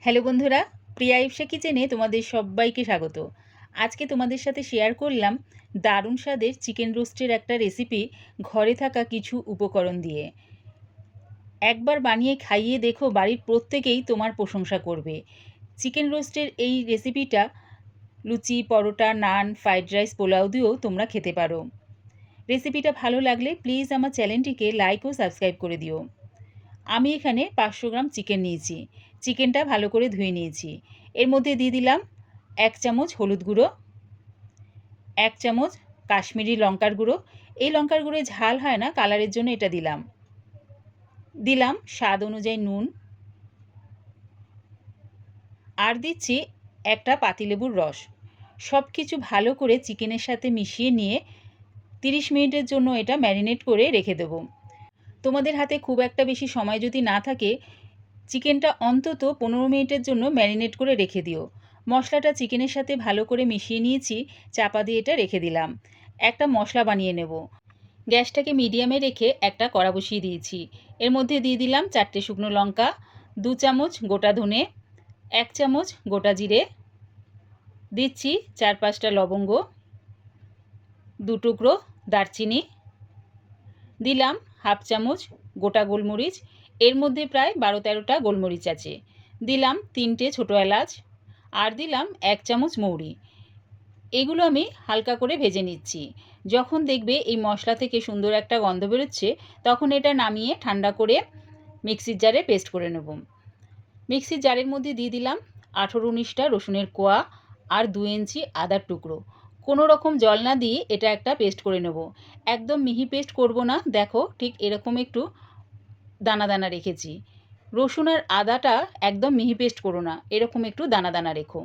Hello বন্ধুরা, প্রিয়া ইপসা কিচেনে তোমাদের সবাইকে স্বাগত। আজকে তোমাদের সাথে শেয়ার করলাম দারুণ স্বাদের চিকেন রোস্টের একটা রেসিপি ঘরে থাকা কিছু উপকরণ দিয়ে। একবার বানিয়ে খাইয়ে দেখো, বাড়ির প্রত্যেকেই তোমার প্রশংসা করবে। চিকেন রোস্টের এই রেসিপিটা লুচি, পরোটা, নান, ফ্রাইড রাইস, পোলাও দিয়েও তোমরা খেতে পারো। রেসিপিটা ভালো লাগলে প্লিজ আমার চ্যানেলটিকে লাইক ও সাবস্ক্রাইব করে দিও। আমি এখানে 500 গ্রাম চিকেন নিয়েছি। চিকেনটা ভালো করে ধুয়ে নিয়েছি। এর মধ্যে দিয়ে দিলাম 1 চামচ হলুদ গুঁড়ো, 1 চামচ কাশ্মীরি লঙ্কার গুঁড়ো। এই লঙ্কার গুঁড়োয় ঝাল হয় না, কালারের জন্য এটা দিলাম। দিলাম স্বাদ অনুযায়ী নুন, আর দিচ্ছি একটা পাতিলেবুর রস। সব কিছু ভালো করে চিকেনের সাথে মিশিয়ে নিয়ে 30 মিনিটের জন্য এটা ম্যারিনেট করে রেখে দেবো। তোমাদের হাতে খুব একটা বেশি সময় যদি না থাকে, চিকেনটা অন্তত 15 মিনিটের জন্য ম্যারিনেট করে রেখে দিও। মশলাটা চিকেনের সাথে ভালো করে মিশিয়ে নিয়েছি, চাপা দিয়ে এটা রেখে দিলাম। একটা মশলা বানিয়ে নেব। গ্যাসটাকে মিডিয়ামে রেখে একটা কড়া বসিয়ে দিয়েছি। এর মধ্যে দিয়ে দিলাম 4টে শুকনো লঙ্কা, 2 চামচ গোটা ধনে, 1 চামচ গোটা জিরে, দিচ্ছি 4-5টা লবঙ্গ, 2 টুকরো দারচিনি, দিলাম হাফ চামচ গোটা গোলমরিচ। এর মধ্যে প্রায় 12-13টা গোলমরিচ আছে। দিলাম 3টে ছোটো এলাচ, আর দিলাম 1 চামচ মৌরি। এগুলো আমি হালকা করে ভেজে নিচ্ছি। যখন দেখবে এই মশলা থেকে সুন্দর একটা গন্ধ বেরোচ্ছে, তখন এটা নামিয়ে ঠান্ডা করে মিক্সির জারে পেস্ট করে নেব। মিক্সির জারের মধ্যে দিয়ে দিলাম 18-19টা রসুনের কোয়া আর 2 ইঞ্চি আদার টুকরো। কোনো রকম জল না দিয়ে এটা একটা পেস্ট করে নেব। একদম মিহি পেস্ট করব না, দেখো ঠিক এরকম একটু দানা দানা রেখেছি। রসুন আর আদাটা একদম মিহি পেস্ট করো না, এরকম একটু দানা দানা রেখো।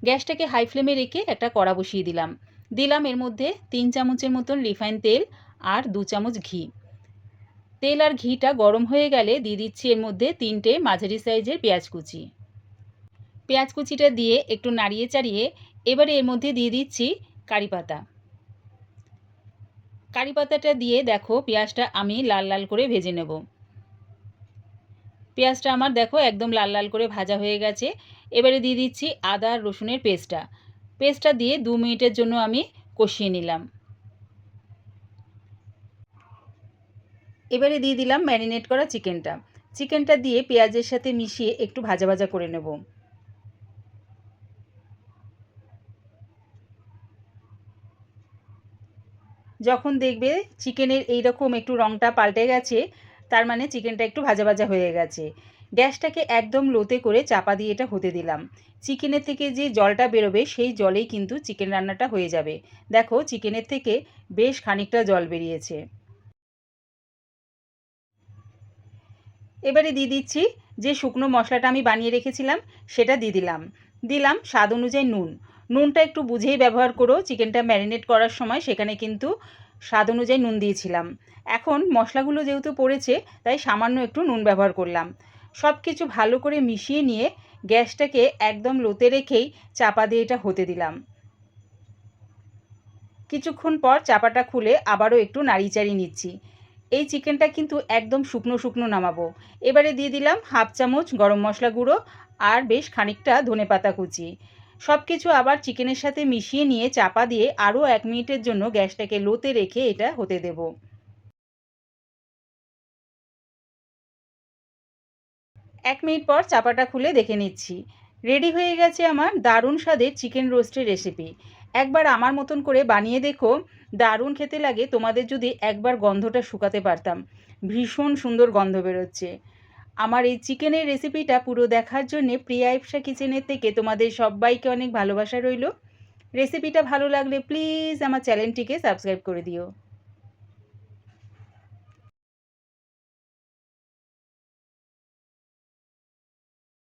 গ্যাসটাকে হাই ফ্লেমে রেখে একটা কড়া বসিয়ে দিলাম। দিলাম এর মধ্যে 3 চামচের মতন রিফাইন তেল আর 2 চামচ ঘি। তেল আর ঘিটা গরম হয়ে গেলে দিয়ে দিচ্ছি এর মধ্যে 3টে মাঝারি সাইজের পেঁয়াজ কুচি। পেঁয়াজ কুচিটা দিয়ে একটু নাড়িয়ে চাড়িয়ে এবারে এর মধ্যে দিয়ে দিচ্ছি কারি পাতা। কারি পাতাটা দিয়ে দেখো পেঁয়াজটা আমি লাল লাল করে ভেজে নেব। পেঁয়াজটা আমার দেখো একদম লাল লাল করে ভাজা হয়ে গেছে। এবারে দিয়ে দিচ্ছি আদা আর রসুনের পেস্টটা দিয়ে 2 মিনিটের জন্য আমি কষিয়ে নিলাম। এবারে দিয়ে দিলাম ম্যারিনেট করা চিকেনটা দিয়ে পেঁয়াজের সাথে মিশিয়ে একটু ভাজা ভাজা করে নেব। যখন দেখবে চিকেনের এইরকম একটু রঙটা পাল্টে গেছে, তার মানে চিকেনটা একটু ভাজা ভাজা হয়ে গেছে। গ্যাসটাকে একদম লোতে করে চাপা দিয়ে এটা হতে দিলাম। চিকেনের থেকে যে জলটা বেরোবে সেই জলেই কিন্তু চিকেন রান্নাটা হয়ে যাবে। দেখো চিকেনের থেকে বেশ খানিকটা জল বেরিয়েছে। এবারে দিয়ে দিচ্ছি যে শুকনো মশলাটা আমি বানিয়ে রেখেছিলাম, সেটা দিলাম স্বাদ অনুযায়ী নুনটা একটু বুঝেই ব্যবহার করো। চিকেনটা ম্যারিনেট করার সময় সেখানে কিন্তু স্বাদ অনুযায়ী নুন দিয়েছিলাম। এখন মশলাগুলো যেহেতু পড়েছে, তাই সামান্য একটু নুন ব্যবহার করলাম। সব কিছু ভালো করে মিশিয়ে নিয়ে গ্যাসটাকে একদম লোতে রেখেই চাপা দিয়ে এটা হতে দিলাম। কিছুক্ষণ পর চাপাটা খুলে আবারও একটু নাড়িয়ে চাড়িয়ে নিচ্ছি। এই চিকেনটা কিন্তু একদম শুকনো শুকনো নামাবো। এবারে দিয়ে দিলাম হাফ চামচ গরম মশলা গুঁড়ো আর বেশ খানিকটা ধনেপাতা কুচি। সব কিছু আবার চিকেনের সাথে মিশিয়ে নিয়ে চাপা দিয়ে আরও 1 মিনিটের জন্য গ্যাসটাকে লোতে রেখে এটা হতে দেব। 1 মিনিট পর চাপাটা খুলে দেখে নিচ্ছি। রেডি হয়ে গেছে আমার দারুণ স্বাদের চিকেন রোস্টের রেসিপি। একবার আমার মতন করে বানিয়ে দেখো, দারুণ খেতে লাগে। তোমাদের যদি একবার গন্ধটা শুকাতে পারতাম, ভীষণ সুন্দর গন্ধ বেরোচ্ছে। আমার এই চিকেনের রেসিপিটা পুরো দেখার জন্যে প্রিয়া ইপসা কিচেনের থেকে তোমাদের সবাইকে অনেক ভালোবাসা রইল। রেসিপিটা ভালো লাগলে প্লিজ আমার চ্যানেলটিকে সাবস্ক্রাইব করে দিও।